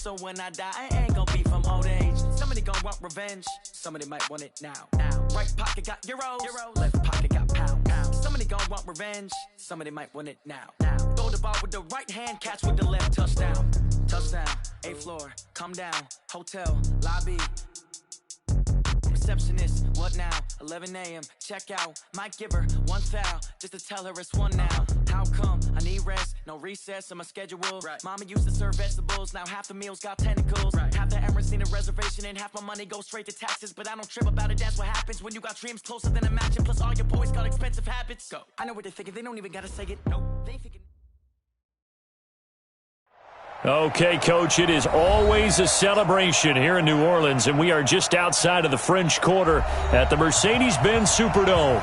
So when I die, I ain't gonna be from old age. Somebody gonna want revenge. Somebody might want it now. Right pocket got euros. Left pocket got pounds. Somebody gonna want revenge. Somebody might want it now. Throw the ball with the right hand, catch with the left. Touchdown. Touchdown. 8th floor. Come down. Hotel. Lobby. Receptionist, what now? 11 a.m. Check out. Might give her one foul just to tell her it's one now. How come? I need rest, no recess on my schedule. Right. Mama used to serve vegetables, now half the meals got tentacles. Right. Half the Emirates need a reservation and half my money goes straight to taxes. But I don't trip about it, that's what happens when you got dreams closer than a match. And plus all your boys got expensive habits. Go. I know what they're thinking, they don't even gotta say it. No, they thinking. Okay, Coach, it is always a celebration here in New Orleans, and we are just outside of the French Quarter at the Mercedes-Benz Superdome.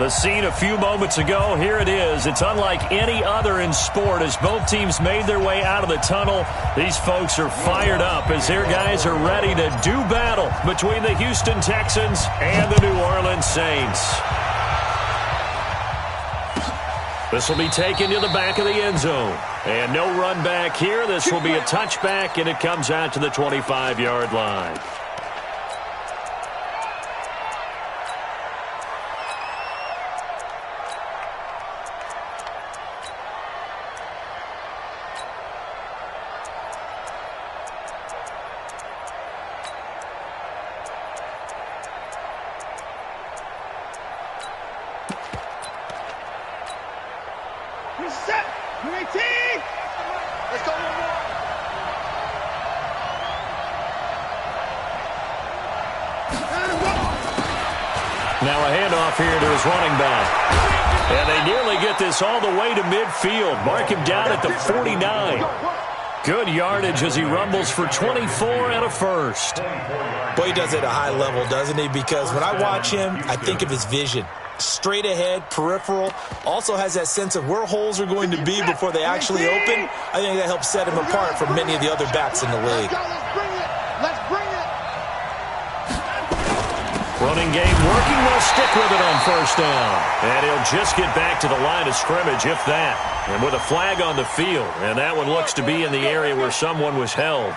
The scene a few moments ago, here it is. It's unlike any other in sport as both teams made their way out of the tunnel. These folks are fired up as their guys are ready to do battle between the Houston Texans and the New Orleans Saints. This will be taken to the back of the end zone. And no run back here. This will be a touchback, and it comes out to the 25-yard line. Set. 18. Let's go one more. Now a handoff here to his running back. And they nearly get this all the way to midfield. Mark him down at the 49. Good yardage as he rumbles for 24 and a first. Boy, he does it at a high level, doesn't he? Because when I watch him, I think of his vision. Straight ahead, peripheral, also has that sense of where holes are going to be before they actually open. I think that helps set him apart from many of the other backs in the league. Let's bring it. Running game working. Will stick with it on first down. And he'll just get back to the line of scrimmage, if that. And with a flag on the field. And that one looks to be in the area where someone was held.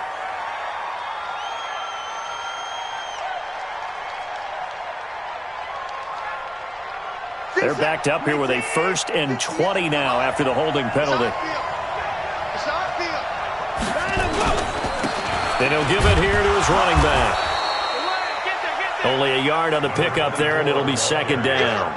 They're backed up here with a 1st and 20 now after the holding penalty. Then he'll give it here to his running back. Only a yard on the pickup there, and it'll be 2nd down.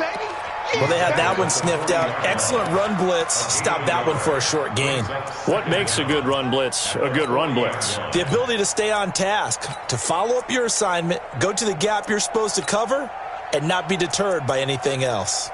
Well, they had that one sniffed out. Excellent run blitz. Stopped that one for a short gain. What makes a good run blitz a good run blitz? The ability to stay on task, to follow up your assignment, go to the gap you're supposed to cover, and not be deterred by anything else.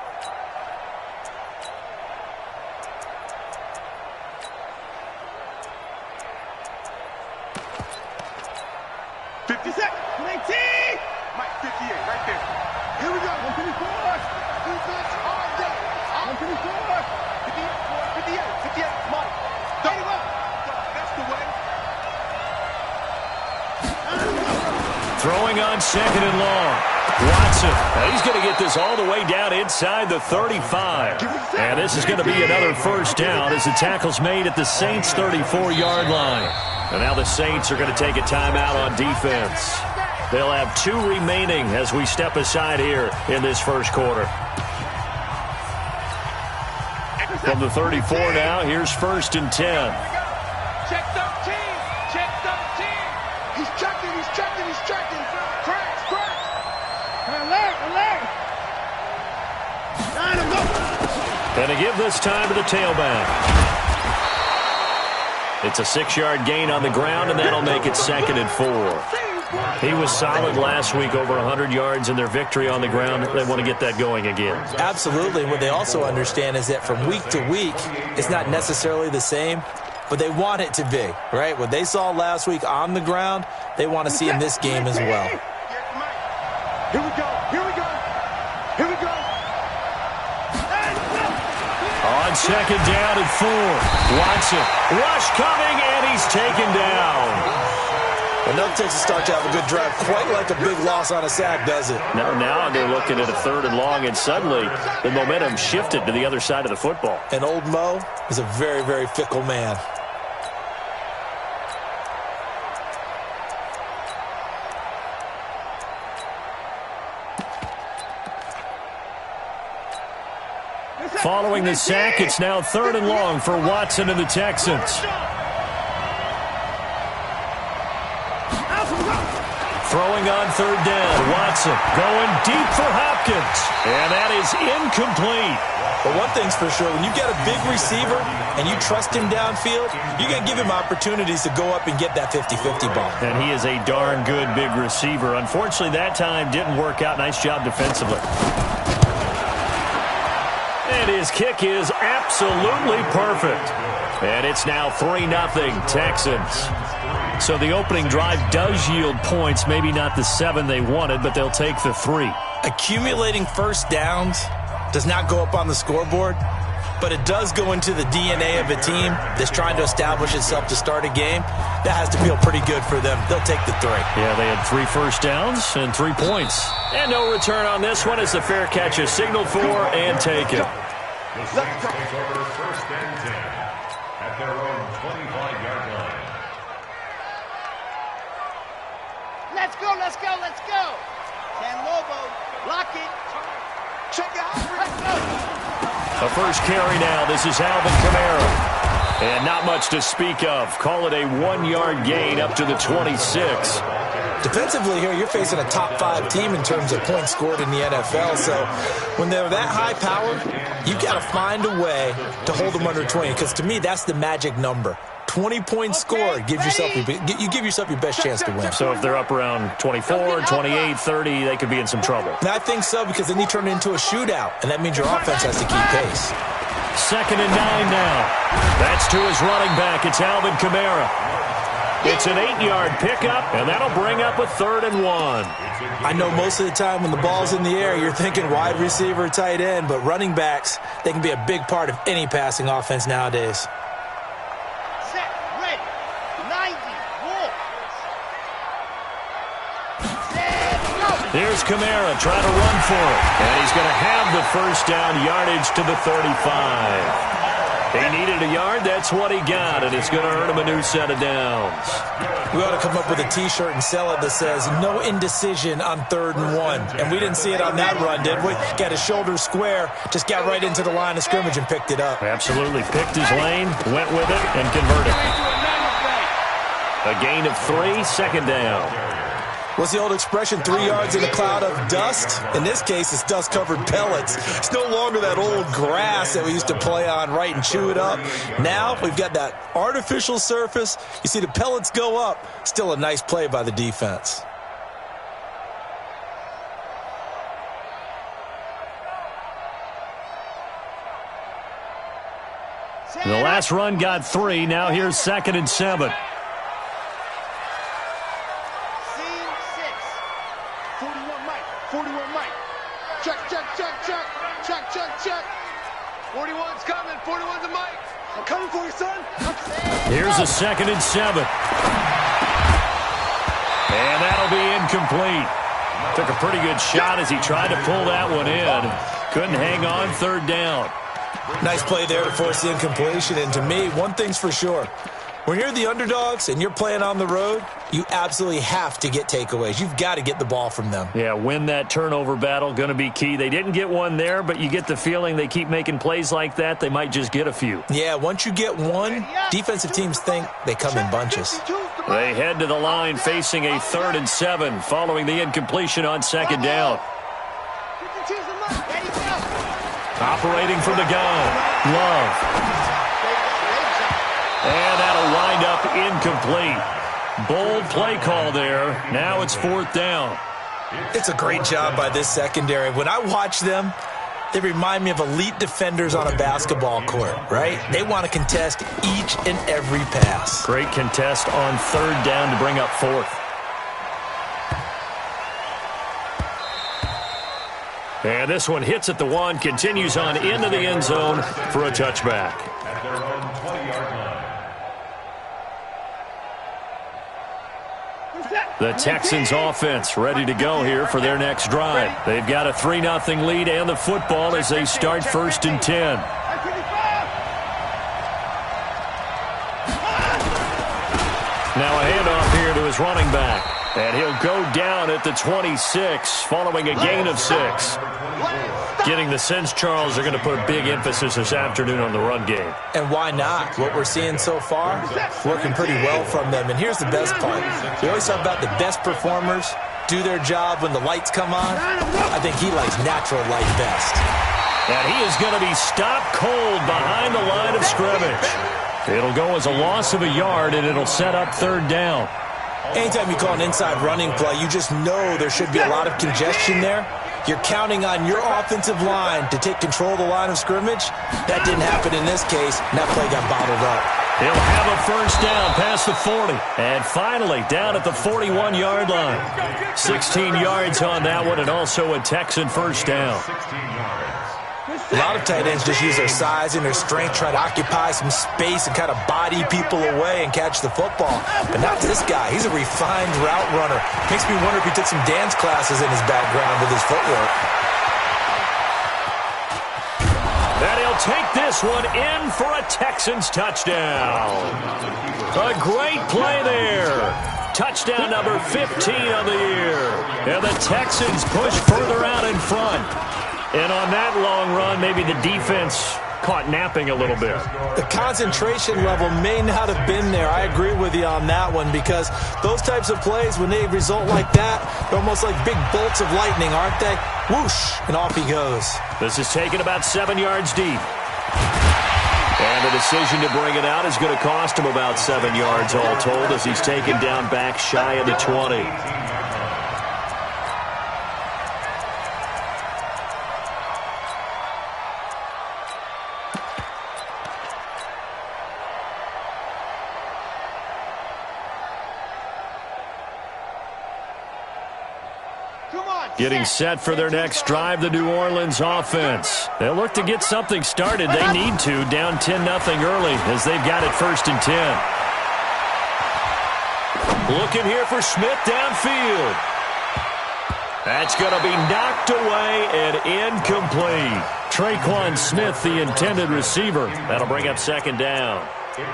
Throwing on 2nd and long. Watson. Now he's going to get this all the way down inside the 35. And this is going to be another first down as the tackle's made at the Saints' 34-yard line. And now the Saints are going to take a timeout on defense. They'll have 2 remaining as we step aside here in this first quarter. From the 34 now, here's 1st and 10. Check 13. Check 13. He's checking. He's checking. He's checking. Cracks. Alert. Line him up. And to give this time to the tailback. It's a 6-yard gain on the ground, and that'll make it 2nd and 4. He was solid last week, over 100 yards in their victory on the ground. They want to get that going again. Absolutely. What they also understand is that from week to week, it's not necessarily the same, but they want it to be, right? What they saw last week on the ground, they want to see in this game as well. Here we go. On 2nd down and 4. Watson. Rush coming, and he's taken down. Well, no Texas start to have a good drive, quite like a big loss on a sack, does it? Now they're looking at a 3rd and long, and suddenly the momentum shifted to the other side of the football. And old Mo is a very, very fickle man. Following the sack, it's now 3rd and long for Watson and the Texans. Throwing on 3rd down, Watson going deep for Hopkins. And that is incomplete. But one thing's for sure, when you've got a big receiver and you trust him downfield, you're going to give him opportunities to go up and get that 50-50 ball. And he is a darn good big receiver. Unfortunately, that time didn't work out. Nice job defensively. And his kick is absolutely perfect. And it's now 3-0 Texans. So the opening drive does yield points, maybe not the 7 they wanted, but they'll take the 3. Accumulating first downs does not go up on the scoreboard, but it does go into the DNA of a team that's trying to establish itself to start a game. That has to feel pretty good for them. They'll take the 3. Yeah, they had 3 first downs and 3 points. And no return on this one. It's a fair catch, a signal for and taken. The Saints take over 1st and 10 at their own 25-yard line. Let's go, let's go, let's go. San Lobo, lock it. Check it out. Let's go. A first carry now. This is Alvin Kamara. And not much to speak of. Call it a 1-yard gain up to the 26. Defensively here, you're facing a top 5 team in terms of points scored in the NFL. So when they're that high power, you've got to find a way to hold them under 20. Because to me, that's the magic number. 20 points scored gives yourself you give yourself your best chance to win. So if they're up around 24, 28, 30, they could be in some trouble. And I think so, because then you turn it into a shootout, and that means your offense has to keep pace. 2nd and 9 now. That's to his running back. It's Alvin Kamara. It's an 8-yard pickup, and that'll bring up a 3rd and 1. I know most of the time when the ball's in the air, you're thinking wide receiver, tight end, but running backs, they can be a big part of any passing offense nowadays. Set, ready, 90, walk. Set, go. Here's Kamara trying to run for it, and he's going to have the first down yardage to the 35. He needed a yard. That's what he got, and it's going to earn him a new set of downs. We ought to come up with a T-shirt and sell it that says, no indecision on 3rd and 1. And we didn't see it on that run, did we? Got his shoulder square, just got right into the line of scrimmage and picked it up. Absolutely. Picked his lane, went with it, and converted. A gain of 3, 2nd down. What's the old expression, 3 yards in a cloud of dust? In this case, it's dust-covered pellets. It's no longer that old grass that we used to play on, right, and chew it up. Now we've got that artificial surface. You see the pellets go up. Still a nice play by the defense. The last run got 3. Now here's 2nd and 7. 41's coming. 41's the mic. I'm coming for you, son. Here's a 2nd and 7. And that'll be incomplete. Took a pretty good shot as he tried to pull that one in. Couldn't hang on, 3rd down. Nice play there to force the incompletion. And to me, one thing's for sure. When you're the underdogs and you're playing on the road, you absolutely have to get takeaways. You've got to get the ball from them. Yeah, win that turnover battle, going to be key. They didn't get one there, but you get the feeling they keep making plays like that, they might just get a few. Yeah, once you get one, defensive teams think they come in bunches. They head to the line facing a 3rd and 7 following the incompletion on 2nd down. Operating from the gun, Love. And that'll wind up incomplete. Bold play call there. Now it's 4th down. It's a great job by this secondary. When I watch them, they remind me of elite defenders on a basketball court, right? They want to contest each and every pass. Great contest on 3rd down to bring up 4th. And this one hits at the 1, continues on into the end zone for a touchback. At their own 20-yard line. The Texans offense ready to go here for their next drive. They've got a 3-0 lead and the football as they start 1st and 10. Now a handoff here to his running back. And he'll go down at the 26 following a gain of 6. Getting the sense, Charles, they're going to put a big emphasis this afternoon on the run game. And why not? What we're seeing so far, working pretty well from them. And here's the best part. We always talk about the best performers do their job when the lights come on. I think he likes natural light best. And he is going to be stopped cold behind the line of scrimmage. It'll go as a loss of a yard, and it'll set up third down. Anytime you call an inside running play, you just know there should be a lot of congestion there. You're counting on your offensive line to take control of the line of scrimmage. That didn't happen in this case, and that play got bottled up. He'll have a first down past the 40. And finally, down at the 41-yard line. 16 yards on that one, and also a Texan first down. A lot of tight ends just use their size and their strength, try to occupy some space and kind of body people away and catch the football. But not this guy. He's a refined route runner. Makes me wonder if he took some dance classes in his background with his footwork. And he'll take this one in for a Texans touchdown. A great play there. Touchdown number 15 of the year. And the Texans push further out in front. And on that long run, maybe the defense caught napping a little bit. The concentration level may not have been there. I agree with you on that one, because those types of plays, when they result like that, they're almost like big bolts of lightning, aren't they? Whoosh, and off he goes. This is taken about 7 yards deep. And the decision to bring it out is going to cost him about 7 yards all told, as he's taken down back shy of the 20. Getting set for their next drive, the New Orleans offense. They'll look to get something started. They need to, down 10-0 early, as they've got it 1st and 10. Looking here for Smith downfield. That's going to be knocked away and incomplete. Traquan Smith, the intended receiver. That'll bring up 2nd down.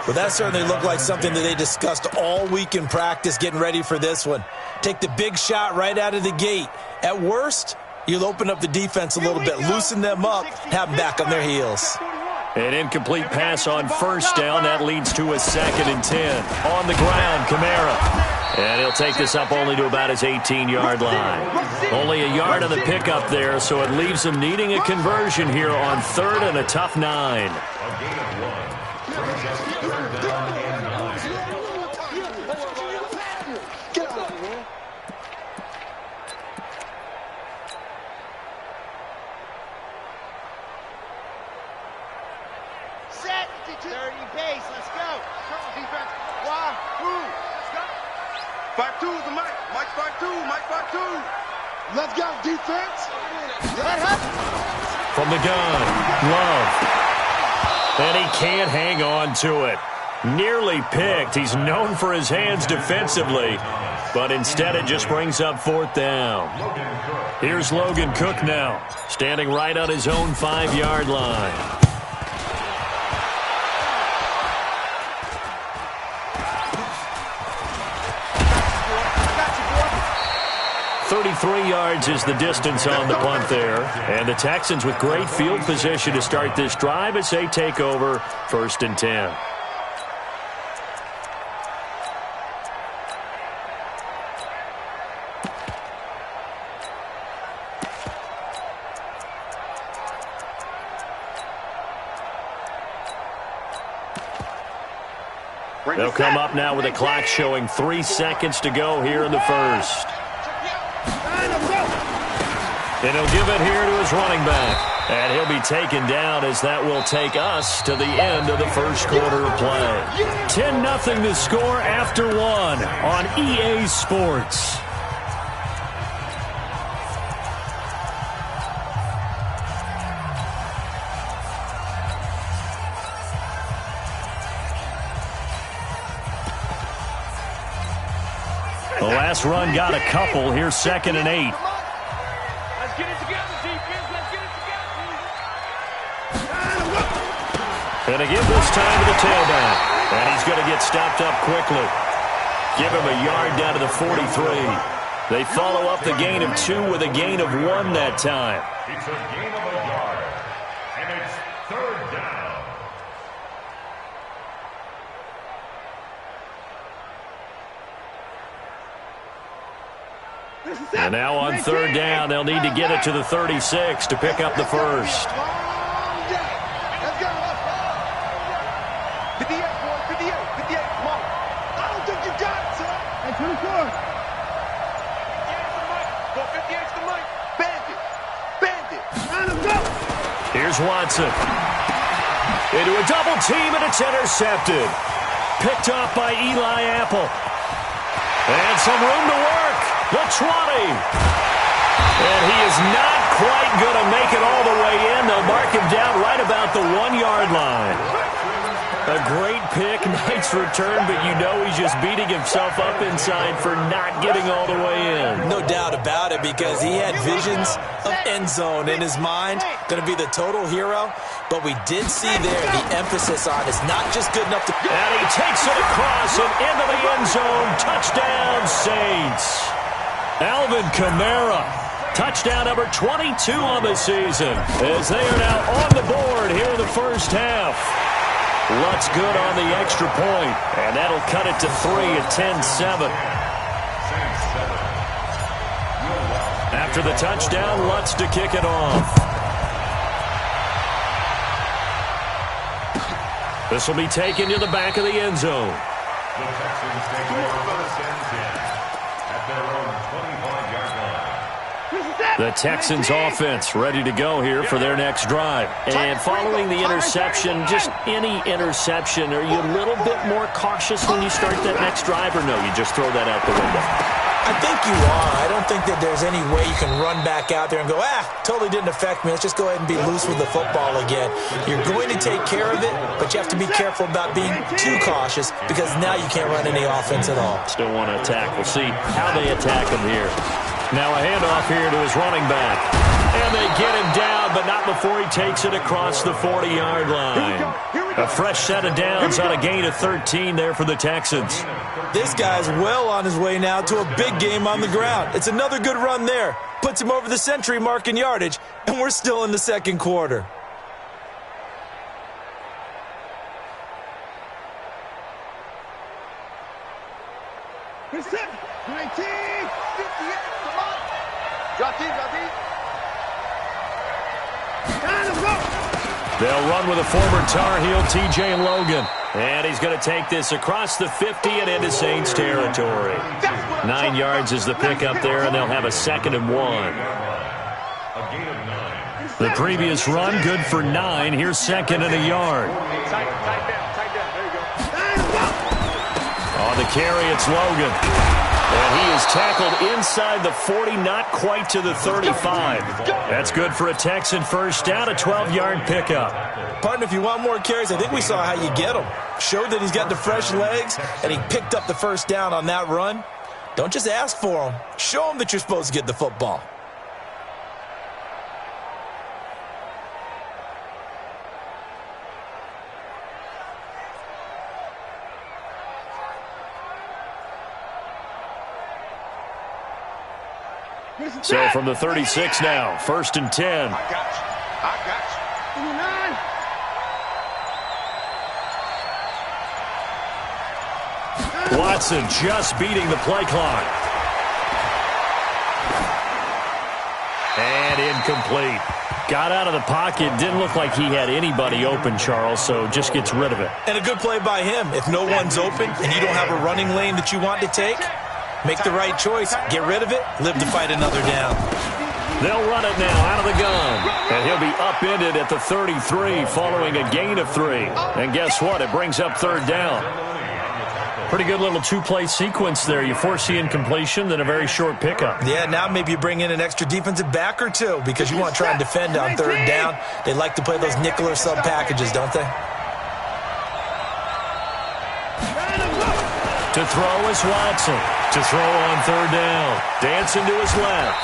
Well, that certainly looked like something that they discussed all week in practice getting ready for this one. Take the big shot right out of the gate. At worst, you'll open up the defense a little bit, loosen them up, have them back on their heels. An incomplete pass on 1st down. That leads to a 2nd and 10. On the ground, Kamara. And he'll take this up only to about his 18-yard line. Only a yard on the pickup there, so it leaves him needing a conversion here on 3rd and a tough 9. Let's go, defense. From the gun, Love. And he can't hang on to it. Nearly picked. He's known for his hands defensively, but instead it just brings up 4th down. Here's Logan Cook now, standing right on his own 5-yard line. 33 yards is the distance on the punt there. And the Texans with great field position to start this drive as they take over 1st and 10. They'll come up now with a clock showing 3 seconds to go here in the first. And he'll give it here to his running back. And he'll be taken down as that will take us to the end of the first quarter of play. 10-0 the score after 1 on EA Sports. The last run got a couple. Here's 2nd and 8. Let's get it together, defense. Let's get it together. And again this time to the tailback. And he's going to get stopped up quickly. Give him a yard down to the 43. They follow up the gain of 2 with a gain of 1 that time. It's a gain of a yard, and it's third down. And now on third down, they'll need to get it to the 36 to pick up the first. Here's Watson. Into a double team, and it's intercepted. Picked off by Eli Apple. And some room to work. The 20. And he is not quite going to make it all the way in. They'll mark him down right about the 1-yard line. A great pick, nice return, but you know he's just beating himself up inside for not getting all the way in. No doubt about it, because he had visions of end zone in his mind. Going to be the total hero, but we did see there the emphasis on it's not just good enough to... And he takes it across and into the end zone. Touchdown, Saints. Alvin Kamara, touchdown number 22 on the season, as they are now on the board here in the first half. Lutz good on the extra point, and that'll cut it to 3 at 10-7. After the touchdown, Lutz to kick it off. This will be taken to the back of the end zone. The Texans take over first and 10 at their own 25-yard line. The Texans offense ready to go here for their next drive. And following the interception, just any interception, are you a little bit more cautious when you start that next drive, or no, you just throw that out the window? I think you are. I don't think that there's any way you can run back out there and go, totally didn't affect me. Let's just go ahead and be loose with the football again. You're going to take care of it, but you have to be careful about being too cautious, because now you can't run any offense at all. Still want to attack. We'll see how they attack him here. Now a handoff here to his running back. And they get him down, but not before he takes it across the 40-yard line. A fresh set of downs on a gain of 13 there for the Texans. This guy's well on his way now to a big game on the ground. It's another good run there. Puts him over the century mark in yardage, and we're still in the second quarter. They'll run with a former Tar Heel, T.J. Logan. And he's going to take this across the 50 and into Saints territory. 9 yards is the pickup there, and they'll have a 2nd and 1. The previous run, good for 9. Here's 2nd and a yard. On the carry, it's Logan. And he is tackled inside the 40, not quite to the 35. That's good for a Texan first down, a 12-yard pickup. Partner, if you want more carries, I think we saw how you get them. Showed that he's got the fresh legs, and he picked up the first down on that run. Don't just ask for him. Show him that you're supposed to get the football. So from the 36 now, 1st and 10. I got you. Watson just beating the play clock. And incomplete. Got out of the pocket. Didn't look like he had anybody open, Charles, so just gets rid of it. And a good play by him. If no one's open and you don't have a running lane that you want to take, make the right choice. Get rid of it. Live to fight another down. They'll run it now out of the gun. And he'll be upended at the 33 following a gain of 3. And guess what? It brings up 3rd down. Pretty good little 2-play sequence there. You force the incompletion, then a very short pickup. Yeah, now maybe you bring in an extra defensive back or two because you want to try and defend on 3rd down. They like to play those nickel or sub packages, don't they? To throw is Watson. To throw on 3rd down. Dancing to his left.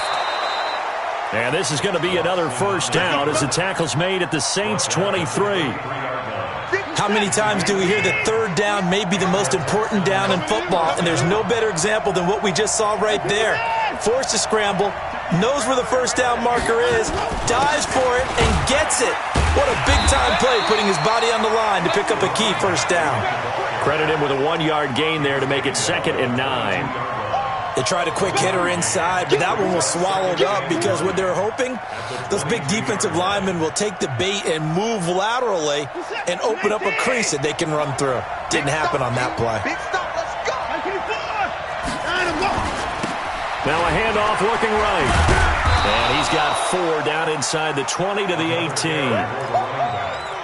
And this is going to be another first down as the tackle's made at the Saints 23. How many times do we hear that third down may be the most important down in football, and there's no better example than what we just saw right there. Forced to scramble, knows where the first down marker is, dives for it, and gets it. What a big-time play, putting his body on the line to pick up a key first down. Credit him with a 1-yard gain there to make it 2nd and 9. They tried a quick hitter inside, but that one was swallowed up because what they're hoping, those big defensive linemen will take the bait and move laterally and open up a crease that they can run through. Didn't happen on that play. Big stop, let's go. Now a handoff looking right. And he's got 4 down inside the 20 to the 18.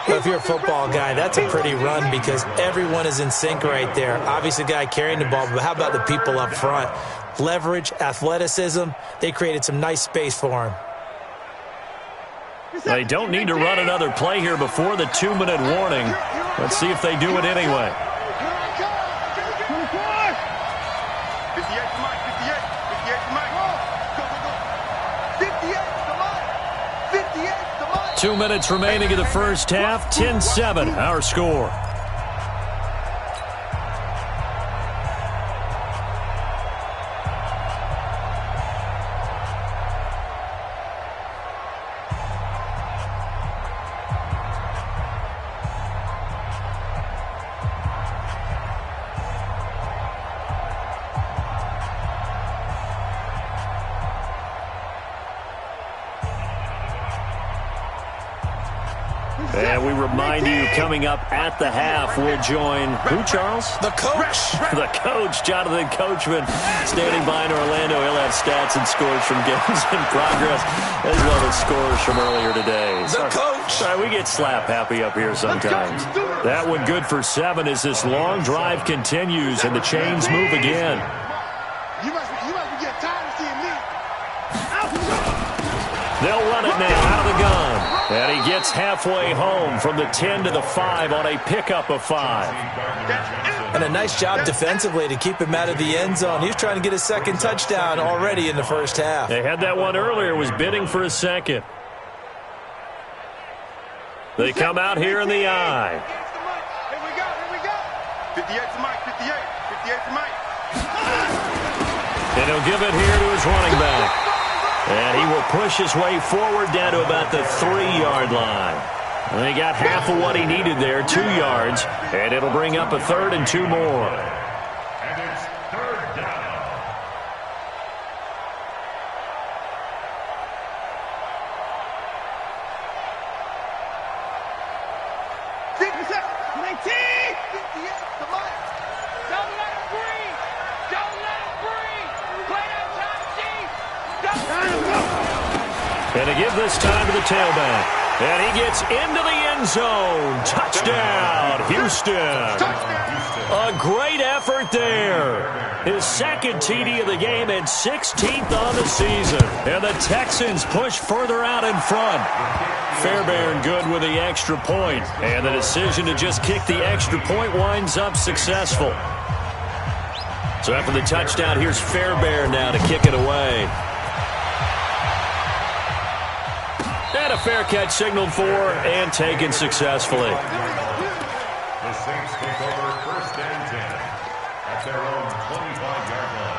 Well, if you're a football guy, that's a pretty run because everyone is in sync right there. Obviously, the guy carrying the ball, but how about the people up front? Leverage, athleticism, they created some nice space for him. They don't need to run another play here before the 2-minute warning. Let's see if they do it anyway. Two minutes remaining in the first half. 10-7, our score. And we remind you, coming up at the half, we'll join who, Charles? The coach. The coach, Jonathan Coachman, standing by in Orlando. He'll have stats and scores from games in progress, as well as scores from earlier today. The coach. Sorry, we get slap happy up here sometimes. That one good for 7 as this long drive continues and the chains move again. You must be getting tired of seeing me. They'll run it now out of the gun. And he gets halfway home from the 10 to the 5 on a pickup of 5. And a nice job defensively to keep him out of the end zone. He's trying to get his second touchdown already in the first half. They had that one earlier, was bidding for a second. They come out here in the eye. Here we go. 58 to Mike, 58 to Mike. And he'll give it here to his running back. And he will push his way forward down to about the 3-yard line. And they got half of what he needed there, 2 yards. And it'll bring up a 3rd and 2 more. And it's 3rd down. And to give this time to the tailback. And he gets into the end zone. Touchdown, Houston. A great effort there. His second TD of the game and 16th on the season. And the Texans push further out in front. Fairbairn good with the extra point. And the decision to just kick the extra point winds up successful. So after the touchdown, here's Fairbairn now to kick it away. And a fair catch signaled for and taken successfully. The Saints take over 1st and 10 at their own 25-yard line.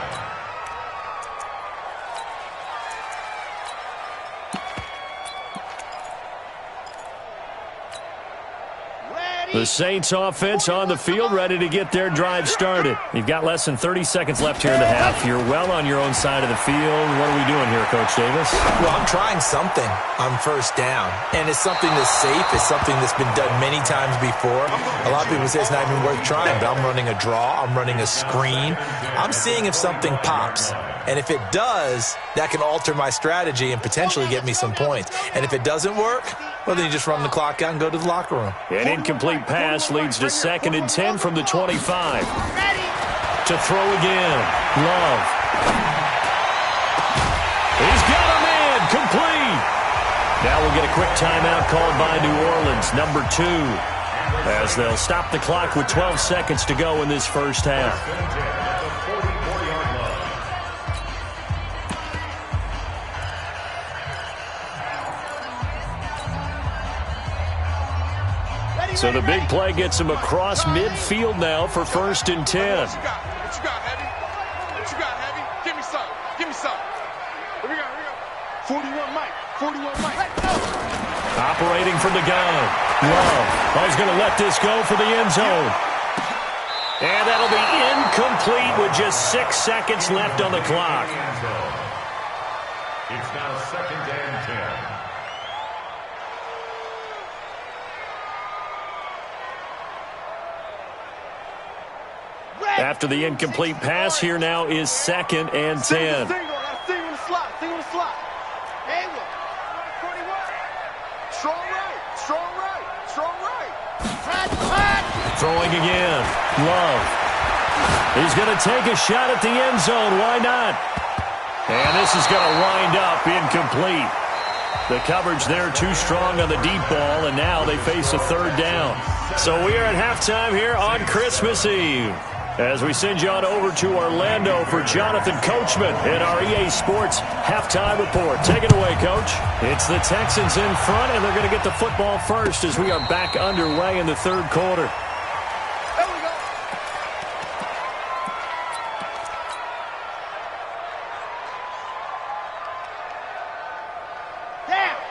The Saints offense on the field, ready to get their drive started. You've got less than 30 seconds left here in the half. You're well on your own side of the field. What are we doing here, Coach Davis? Well, I'm trying something on first down, and it's something that's safe. It's something that's been done many times before. A lot of people say it's not even worth trying, but I'm running a draw. I'm running a screen. I'm seeing if something pops, and if it does, that can alter my strategy and potentially get me some points. And if it doesn't work, well, then you just run the clock out and go to the locker room. An incomplete pass leads to 2nd and 10 from the 25. To throw again. Love. He's got a man. Complete. Now we'll get a quick timeout called by New Orleans, number 2, as they'll stop the clock with 12 seconds to go in this first half. Ready, So the big play gets him across midfield now for 1st and 10. What you got, Heavy? What you got, Heavy? Give me some. Give me some. Here we go. 41 Mike. Let's go. Operating from the gun. Love. He's going to let this go for the end zone. And that'll be incomplete with just 6 seconds left on the clock. It's now 2nd and 10. After the incomplete pass, here now is 2nd and 10. See you in the slot. Hayward. 41. Strong right. Throwing again. Love. He's going to take a shot at the end zone. Why not? And this is going to wind up incomplete. The coverage there too strong on the deep ball, and now they face a 3rd down. So we are at halftime here on Christmas Eve, as we send you on over to Orlando for Jonathan Coachman in our EA Sports Halftime Report. Take it away, Coach. It's the Texans in front, and they're going to get the football first as we are back underway in the 3rd quarter. There we go.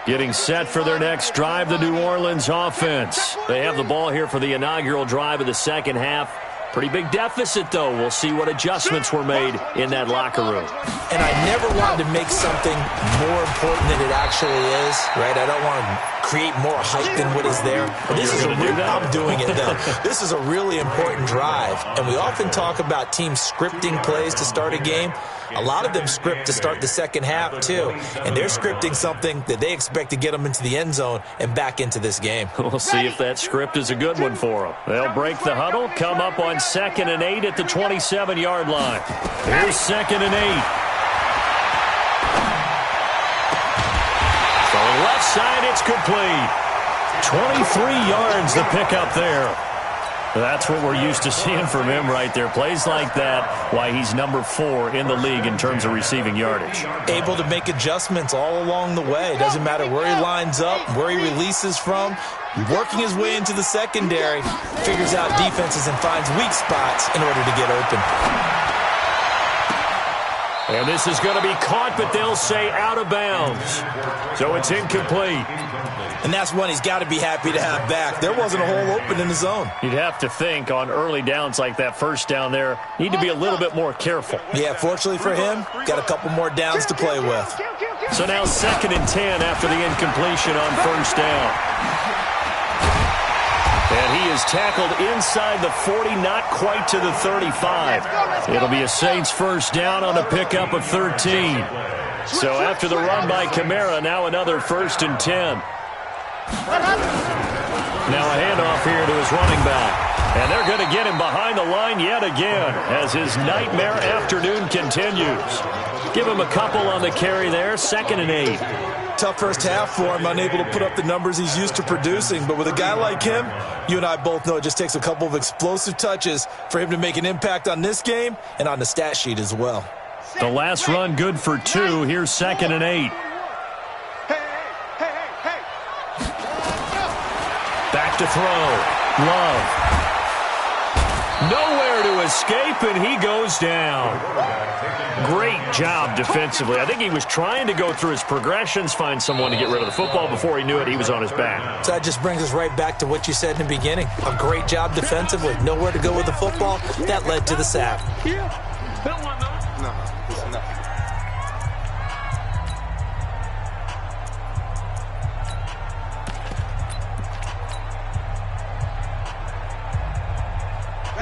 Getting set for their next drive, the New Orleans offense. They have the ball here for the inaugural drive of the 2nd half. Pretty big deficit, though. We'll see what adjustments were made in that locker room. And I never wanted to make something more important than it actually is, right? I don't want to create more hype than what is there. But this is I'm doing it, though. This is a really important drive. And we often talk about teams scripting plays to start a game. A lot of them script to start the 2nd half, too. And they're scripting something that they expect to get them into the end zone and back into this game. We'll see if that script is a good one for them. They'll break the huddle, come up on 2nd and 8 at the 27-yard line. Here's 2nd and 8. Throwing left side, it's complete. 23 yards the pickup there. That's what we're used to seeing from him right there. Plays like that, why he's number 4 in the league in terms of receiving yardage. Able to make adjustments all along the way. Doesn't matter where he lines up, where he releases from. Working his way into the secondary, figures out defenses and finds weak spots in order to get open. And this is going to be caught, but they'll say out of bounds. So it's incomplete. And that's one he's got to be happy to have back. There wasn't a hole open in the zone. You'd have to think on early downs like that, 1st down there, need to be a little bit more careful. Yeah, fortunately for him, got a couple more downs to play with. So now 2nd and 10 after the incompletion on 1st down. And he is tackled inside the 40, not quite to the 35. It'll be a Saints 1st down on a pickup of 13. So after the run by Kamara, now another 1st and 10. Now a handoff here to his running back. And they're going to get him behind the line yet again as his nightmare afternoon continues. Give him a couple on the carry there, 2nd and 8. Tough 1st half for him, unable to put up the numbers he's used to producing. But with a guy like him, you and I both know it just takes a couple of explosive touches for him to make an impact on this game and on the stat sheet as well. The last run good for 2. Here's 2nd and 8. Back to throw. Love. Nowhere to escape, and he goes down. Great job defensively. I think he was trying to go through his progressions, find someone to get rid of the football. Before he knew it, he was on his back. So that just brings us right back to what you said in the beginning. A great job defensively. Nowhere to go with the football. That led to the sack.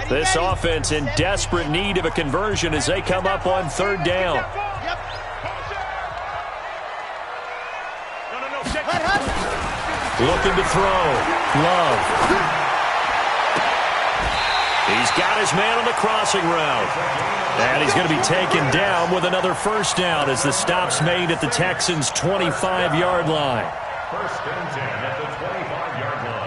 This offense in desperate need of a conversion as they come up on 3rd down. Looking to throw. Love. He's got his man on the crossing route. And he's going to be taken down with another 1st down as the stop's made at the Texans' 25-yard line. 1st and 10 at the 25-yard line.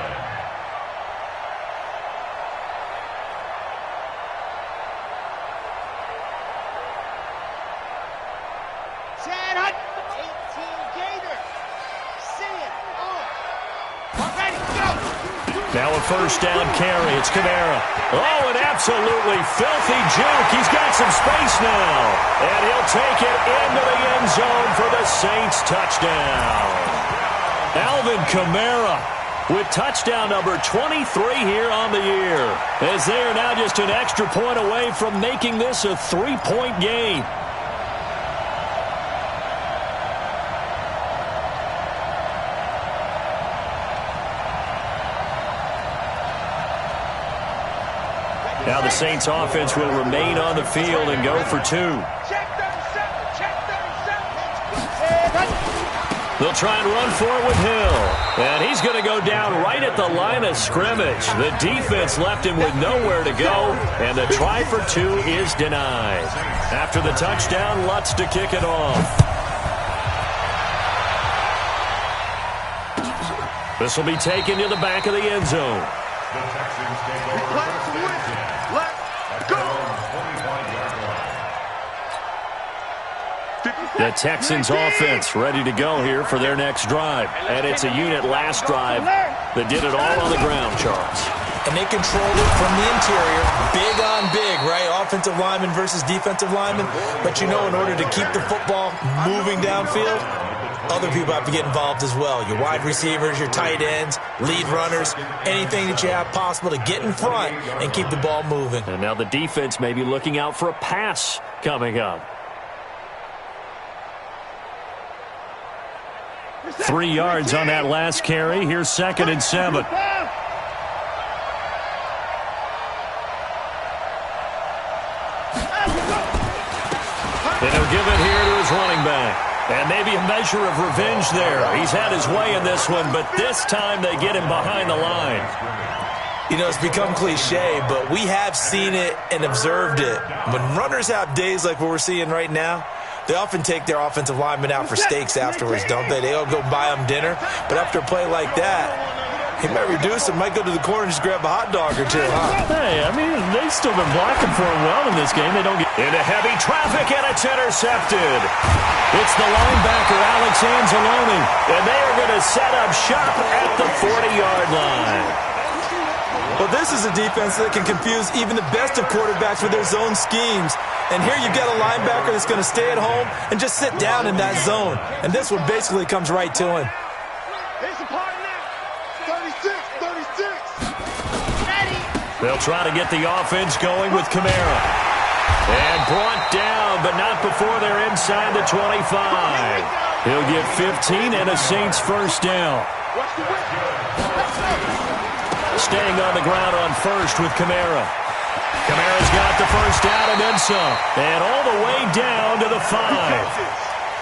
Now a first down carry. It's Kamara. Oh, an absolutely filthy juke. He's got some space now. And he'll take it into the end zone for the Saints touchdown. Alvin Kamara with touchdown number 23 here on the year, as they are now just an extra point away from making this a 3-point game. Now the Saints offense will remain on the field and go for 2. They'll try and run for it with Hill. And he's going to go down right at the line of scrimmage. The defense left him with nowhere to go, and the try for 2 is denied. After the touchdown, Lutz to kick it off. This will be taken to the back of the end zone. The Texans take over. Let's go. The Texans offense ready to go here for their next drive. And it's a unit last drive that did it all on the ground, Charles. And they controlled it from the interior. Big on big, right? Offensive lineman versus defensive lineman. But you know, in order to keep the football moving downfield, other people have to get involved as well. Your wide receivers, your tight ends, lead runners, anything that you have possible to get in front and keep the ball moving. And now the defense may be looking out for a pass coming up. 3 yards on that last carry. Here's 2nd and 7. And he'll give it here to his running back. And maybe a measure of revenge there. He's had his way in this one, but this time they get him behind the line. You know, it's become cliche, but we have seen it and observed it. When runners have days like what we're seeing right now, they often take their offensive linemen out for steaks afterwards, don't they? They all go buy them dinner. But after a play like that, he might reduce them, might go to the corner and just grab a hot dog or 2, huh? Hey, I mean, they've still been blocking for him well in this game. They don't get into heavy traffic, and it's intercepted. It's the linebacker, Alex Anzalone, and they are going to set up shop at the 40-yard line. Well, this is a defense that can confuse even the best of quarterbacks with their zone schemes. And here you've got a linebacker that's going to stay at home and just sit down in that zone. And this one basically comes right to him. Here's the part now. 36. Ready. They'll try to get the offense going with Kamara. And brought down, but not before they're inside the 25. He'll get 15 and a Saints first down. Staying on the ground on first with Kamara. Kamara's got the first down and then some. And all the way down to the 5.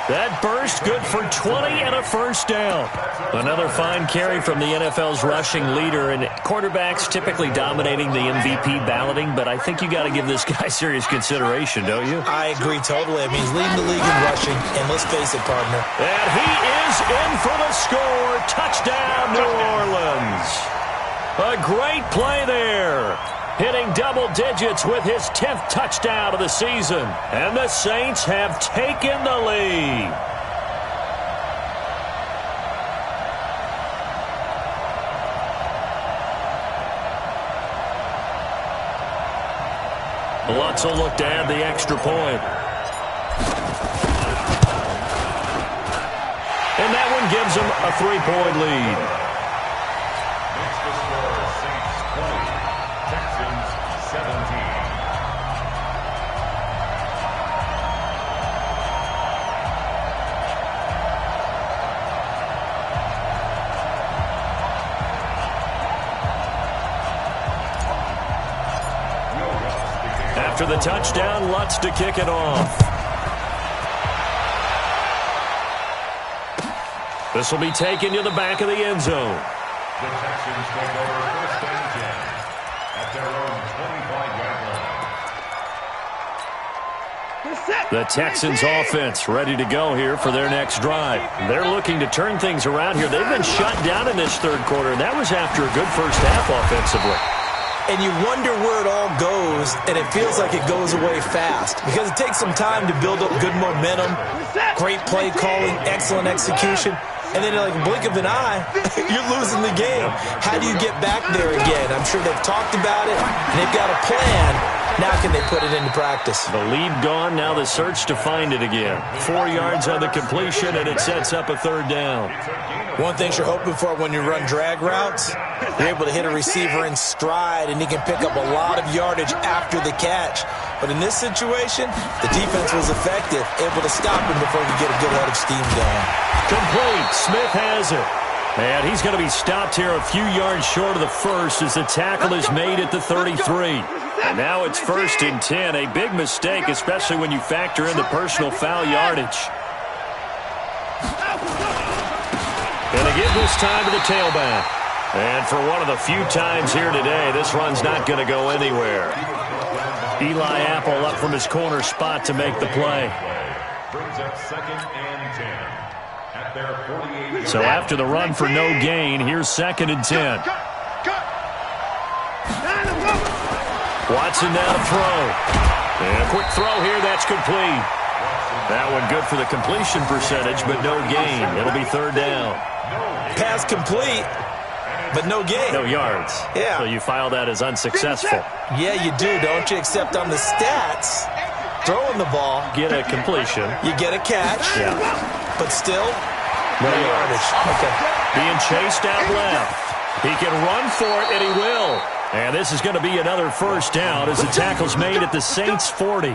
That burst good for 20 and a first down. Another fine carry from the NFL's rushing leader, and quarterbacks typically dominating the MVP balloting, but I think you got to give this guy serious consideration, don't you? I agree totally. I mean, he's leading the league in rushing, and let's face it, partner. And he is in for the score. Touchdown, New Orleans. A great play there. Hitting double digits with his 10th touchdown of the season. And the Saints have taken the lead. Lutz will look to add the extra point. And that one gives him a 3-point lead. After the touchdown, Lutz to kick it off. This will be taken to the back of the end zone. The Texans take over 1st and 10 at their own 25-yard line. The Texans offense ready to go here for their next drive. They're looking to turn things around here. They've been shut down in this 3rd quarter, and that was after a good first half offensively. And you wonder where it all goes, and it feels like it goes away fast because it takes some time to build up good momentum, great play calling, excellent execution. and then in like a blink of an eye, you're losing the game. How do you get back there again? I'm sure they've talked about it, and they've got a plan. Now can they put it into practice? The lead gone, now the search to find it again. 4 yards on the completion, and it sets up a third down. One thing you're hoping for when you run drag routes, you're able to hit a receiver in stride, and he can pick up a lot of yardage after the catch. But in this situation, the defense was effective, able to stop him before he could get a good head of steam going. Complete. Smith has it. And he's going to be stopped here a few yards short of the first as the tackle is made at the 33. And now it's 1st and 10. A big mistake, especially when you factor in the personal foul yardage. And again this time to the tailback. And for one of the few times here today, this run's not going to go anywhere. Eli Apple up from his corner spot to make the play. Brings up 2nd and 10. At their 48. So after the run for no gain, here's 2nd and 10. Watson now to throw. And a quick throw here, that's complete. That one good for the completion percentage, but no gain. It'll be 3rd down. Pass complete, but no gain. No yards. Yeah. So you file that as unsuccessful. Yeah, you do, don't you? Except on the stats, throwing the ball, Get a completion. you get a catch, Yeah. but still, No yards. Okay. Being chased out left. He can run for it, and he will. And this is going to be another 1st down as the tackle's made at the Saints' 40.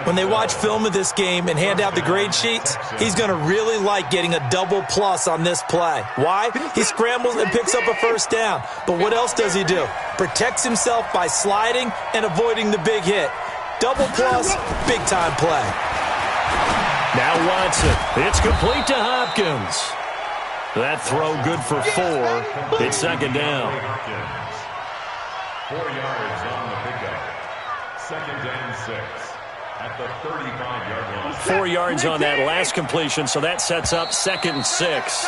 When they watch film of this game and hand out the grade sheets, he's going to really like getting a double plus on this play. Why? He scrambles and picks up a 1st down. But what else does he do? Protects himself by sliding and avoiding the big hit. Double plus, big-time play. Now Watson. It's complete to Hopkins. That throw good for 4. It's 2nd down. 4 yards on the pickup. 2nd and 6 at the 35-yard line. 4 yards on that last completion, so that sets up 2nd and 6.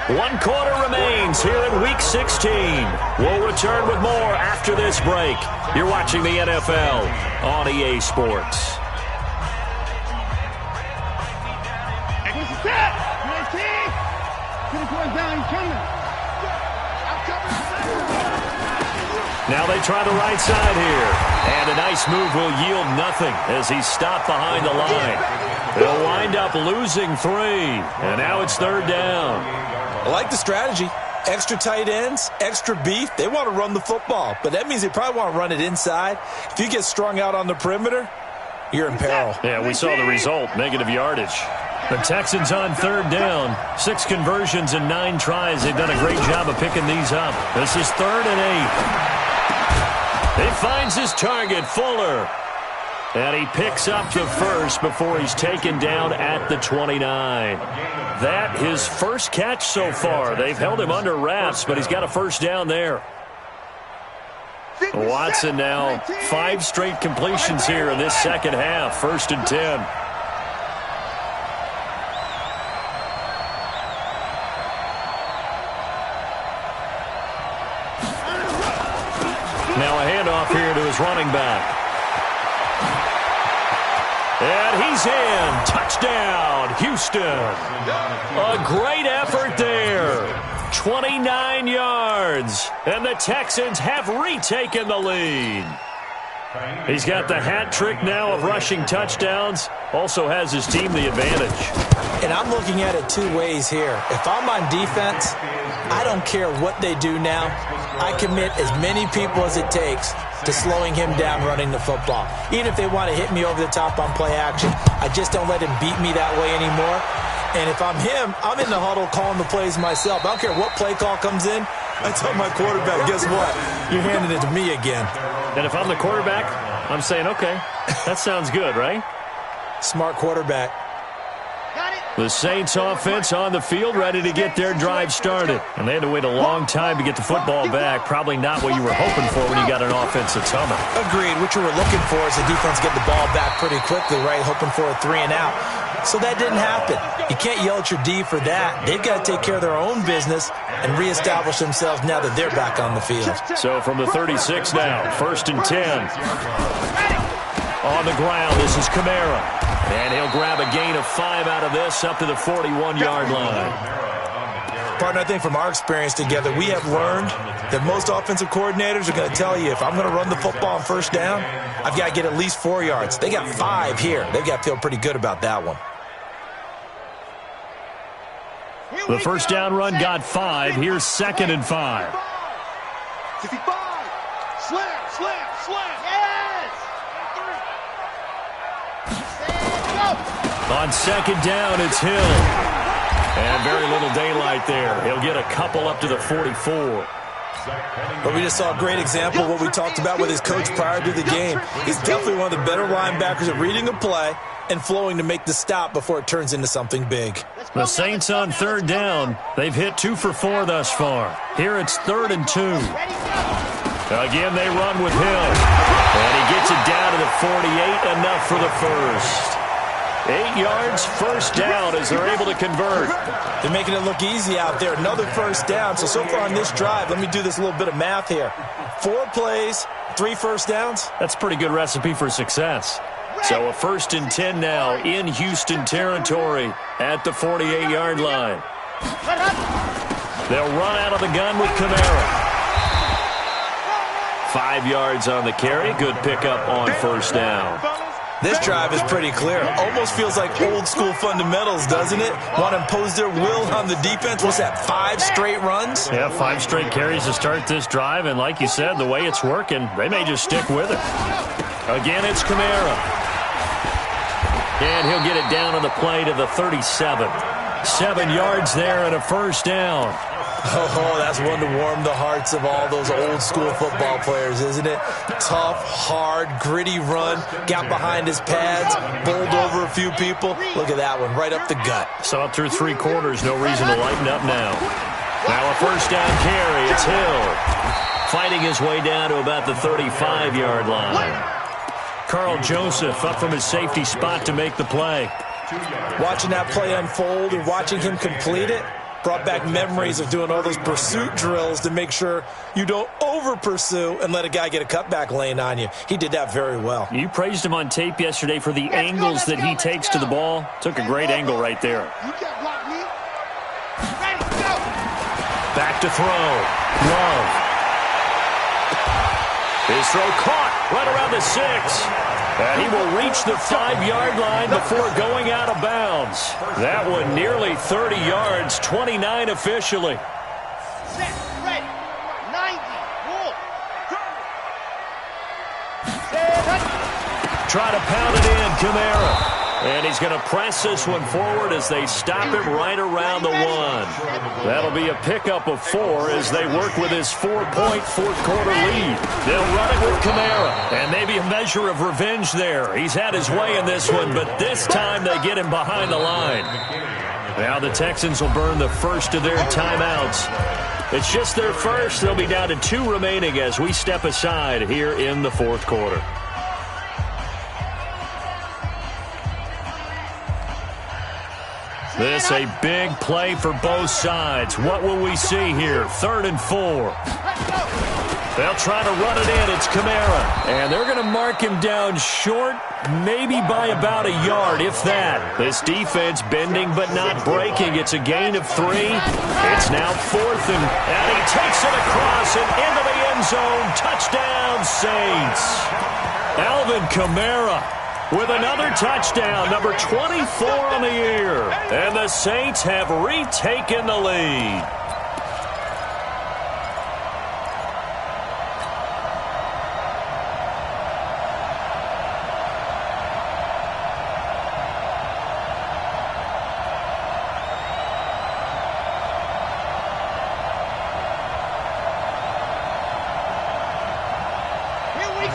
1 quarter remains here in Week 16. We'll return with more after this break. You're watching the NFL on EA Sports. Now they try the right side here. And a nice move will yield nothing as he's stopped behind the line. They'll wind up losing 3. And now it's 3rd down. I like the strategy. Extra tight ends, extra beef. They want to run the football, but that means they probably want to run it inside. If you get strung out on the perimeter, you're in peril. Yeah, we saw the result, negative yardage. The Texans on 3rd down. 6 conversions and 9 tries. They've done a great job of picking these up. This is 3rd and 8. He finds his target, Fuller. And he picks up the first before he's taken down at the 29. That his first catch so far. They've held him under wraps, but he's got a 1st down there. Watson now 5 straight completions here in this 2nd half. 1st and 10. Now a handoff here to his running back. And he's in. Touchdown, Houston. A great effort there. 29 yards. And the Texans have retaken the lead. He's got the hat trick now of rushing touchdowns. Also has his team the advantage. And I'm looking at it 2 ways here. If I'm on defense, I don't care what they do now. I commit as many people as it takes to slowing him down running the football. Even if they want to hit me over the top on play action, I just don't let him beat me that way anymore. And if I'm him, I'm in the huddle calling the plays myself. I don't care what play call comes in. I tell my quarterback, guess what? You're handing it to me again. And if I'm the quarterback, I'm saying, okay, that sounds good, right? Smart quarterback. The Saints offense on the field, ready to get their drive started. And they had to wait a long time to get the football back. Probably not what you were hoping for when you got an offense that's humming. Agreed. What you were looking for is the defense get the ball back pretty quickly, right? Hoping for a 3 and out. So that didn't happen. You can't yell at your D for that. They've got to take care of their own business and reestablish themselves now that they're back on the field. So from the 36 now, 1st and 10. On the ground, this is Kamara. And he'll grab a gain of 5 out of this up to the 41-yard line. Partner, I think from our experience together, we have learned that most offensive coordinators are going to tell you, if I'm going to run the football on first down, I've got to get at least 4 yards. They got 5 here. They've got to feel pretty good about that one. The first down run got 5. Here's 2nd and 5. 55. Slam, slam, slam. Yes! On 2nd down, it's Hill. And very little daylight there. He'll get a couple up to the 44. But we just saw a great example of what we talked about with his coach prior to the game. He's definitely one of the better linebackers at reading a play and flowing to make the stop before it turns into something big. The Saints on 3rd down. They've hit 2 for 4 thus far. Here it's 3rd and 2. Again, they run with Hill. And he gets it down to the 48, enough for the first. 8 yards, first down as they're able to convert. They're making it look easy out there. Another first down. So far on this drive, let me do this little bit of math here. 4 plays, 3 first downs. That's a pretty good recipe for success. So a 1st and 10 now in Houston territory at the 48-yard line. They'll run out of the gun with Kamara. 5 yards on the carry. Good pickup on first down. This drive is pretty clear. Almost feels like old school fundamentals, doesn't it? Want to impose their will on the defense. What's that, 5 straight runs? Yeah, 5 straight carries to start this drive. And like you said, the way it's working, they may just stick with it. Again, it's Kamara. And he'll get it down on the play to the 37. 7 yards there and a first down. Oh, that's one to warm the hearts of all those old school football players, isn't it? Tough, hard, gritty run. Got behind his pads, bowled over a few people. Look at that one, right up the gut. Saw it through 3 quarters. No reason to lighten up now. Now a first down carry. It's Hill. Fighting his way down to about the 35-yard line. Carl Joseph up from his safety spot to make the play. Watching that play unfold and watching him complete it brought back memories of doing all those pursuit drills to make sure you don't over-pursue and let a guy get a cutback lane on you. He did that very well. You praised him on tape yesterday for the angles that he takes to the ball. Took a great angle right there. Back to throw. Love. His throw caught right around the 6. And he will reach the 5-yard line before going out of bounds. That one nearly 30 yards, 29 officially. Set, ready, 90, roll. Try to pound it in, Kamara. And he's going to press this one forward as they stop him right around the 1. That'll be a pickup of 4 as they work with his 4-point fourth-quarter lead. They'll run it with Kamara, and maybe a measure of revenge there. He's had his way in this one, but this time they get him behind the line. Now the Texans will burn the first of their timeouts. It's just their first. They'll be down to 2 remaining as we step aside here in the fourth quarter. This a big play for both sides. What will we see here? 3rd and 4. They'll try to run it in. It's Kamara. And they're going to mark him down short, maybe by about a yard, if that. This defense bending but not breaking. It's a gain of 3. It's now 4th, and he takes it across and into the end zone. Touchdown, Saints. Alvin Kamara with another touchdown, number 24 on the year. And the Saints have retaken the lead.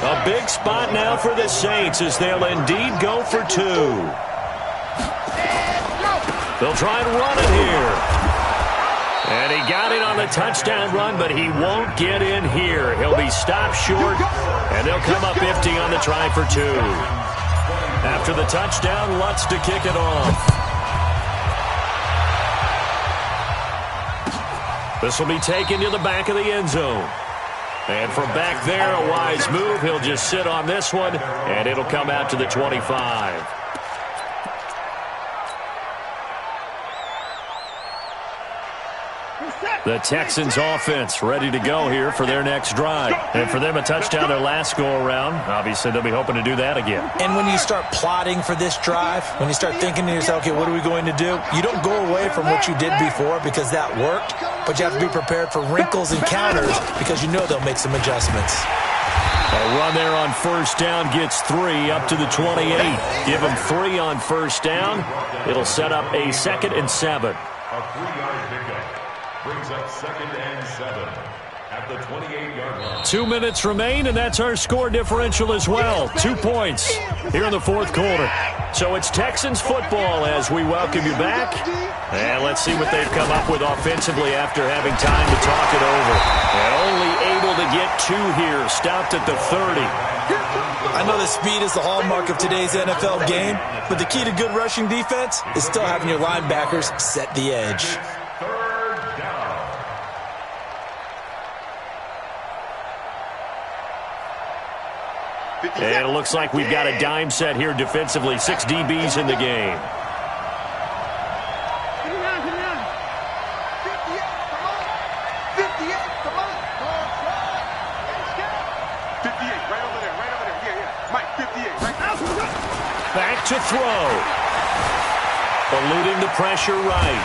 A big spot now for the Saints as they'll indeed go for 2. They'll try and run it here. And he got it on the touchdown run, but he won't get in here. He'll be stopped short, and they'll come up empty on the try for 2. After the touchdown, Lutz to kick it off. This will be taken to the back of the end zone. And from back there, a wise move. He'll just sit on this one, and it'll come out to the 25. The Texans offense ready to go here for their next drive. And for them, a touchdown their last go-around. Obviously, they'll be hoping to do that again. And when you start plotting for this drive, when you start thinking to yourself, okay, what are we going to do? You don't go away from what you did before because that worked, but you have to be prepared for wrinkles and counters because you know they'll make some adjustments. A run there on first down gets 3 up to the 28. Give them 3 on first down. It'll set up a 2nd and 7. A 3-yard pickup brings up 2nd and 7 at the 28-yard line. 2 minutes remain, and that's our score differential as well. 2 points here in the fourth quarter. So it's Texans football as we welcome you back. And let's see what they've come up with offensively after having time to talk it over. And only able to get 2 here. Stopped at the 30. I know that speed is the hallmark of today's NFL game, but the key to good rushing defense is still having your linebackers set the edge. And it looks like we've got a dime set here defensively. 6 DBs in the game. 58, right over there. Yeah. Mike, 58, right now. Back to throw. Eluding the pressure right.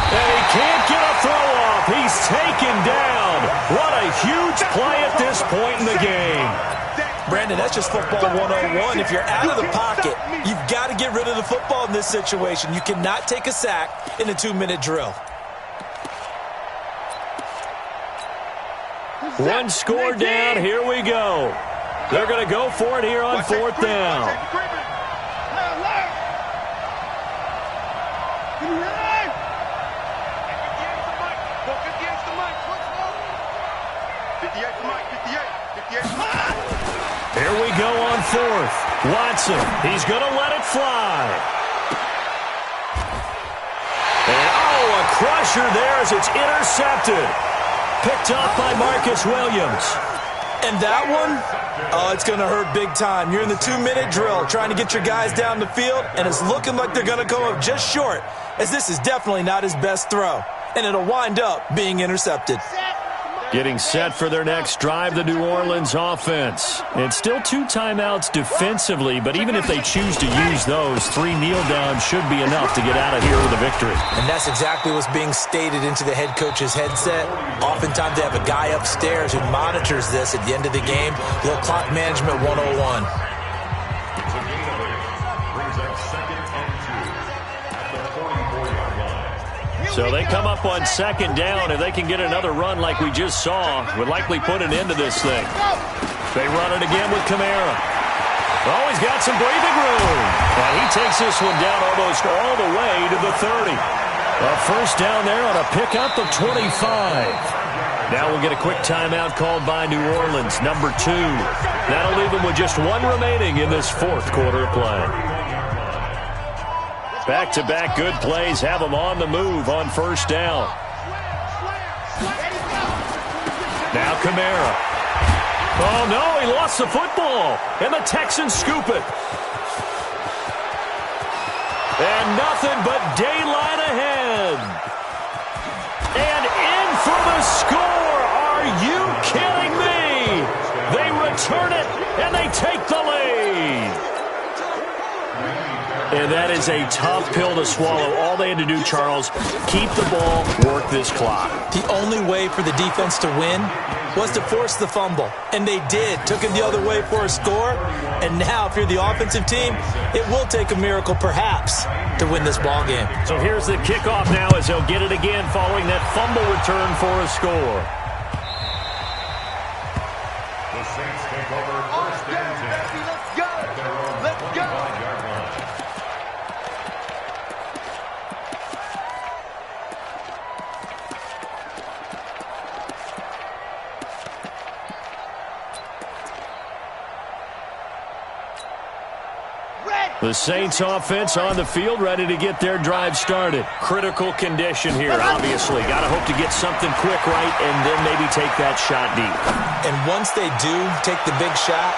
And he can't get a throw off. He's taken down. What a huge play at this point in the game. Brandon, that's just football 101. If you're out of the pocket, you've got to get rid of the football in this situation. You cannot take a sack in a 2-minute drill. One score down. Here we go. They're going to go for it here on 4th down. Here we go on 4th. Watson, he's going to let it fly. And, oh, a crusher there as it's intercepted. Picked off by Marcus Williams. And that one, oh, it's going to hurt big time. You're in the 2-minute drill trying to get your guys down the field, and it's looking like they're going to come up just short, as this is definitely not his best throw. And it'll wind up being intercepted. Getting set for their next drive, the New Orleans offense. It's still 2 timeouts defensively, but even if they choose to use those, 3 kneel downs should be enough to get out of here with a victory. And that's exactly what's being stated into the head coach's headset. Oftentimes they have a guy upstairs who monitors this at the end of the game. A little clock management 101. So they come up on 2nd down. If they can get another run like we just saw, would likely put an end to this thing. They run it again with Kamara. Oh, he's got some breathing room. And he takes this one down almost all the way to the 30. A first down there on a pickup of 25. Now we'll get a quick timeout called by New Orleans, number 2. That'll leave them with just 1 remaining in this 4th quarter of play. Back-to-back good plays have them on the move on first down. Now Kamara. Oh, no, he lost the football. And the Texans scoop it. And nothing but daylight ahead. And in for the score. Are you kidding me? They return it, and they take the lead. And that is a tough pill to swallow. All they had to do, Charles, keep the ball, work this clock. The only way for the defense to win was to force the fumble. And they did. Took it the other way for a score. And now, if you're the offensive team, it will take a miracle, perhaps, to win this ball game. So here's the kickoff now as they'll get it again following that fumble return for a score. The Saints take over 1st and 10. Let's go. Let's go. 25-yard line. Ready. The Saints offense on the field, ready to get their drive started. Critical condition here, obviously. Got to hope to get something quick right and then maybe take that shot deep. And once they do take the big shot,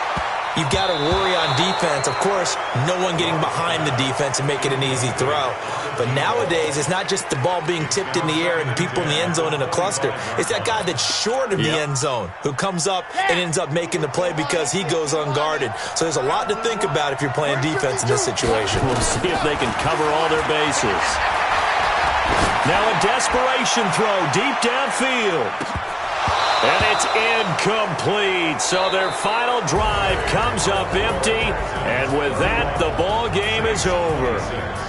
you've got to worry on defense. Of course, no one getting behind the defense and making an easy throw. But nowadays, it's not just the ball being tipped in the air and people in the end zone in a cluster. It's that guy that's short of the end zone who comes up and ends up making the play because he goes unguarded. So there's a lot to think about if you're playing defense in this situation. We'll see if they can cover all their bases. Now a desperation throw deep downfield. And it's incomplete. So their final drive comes up empty. And with that, the ball game is over.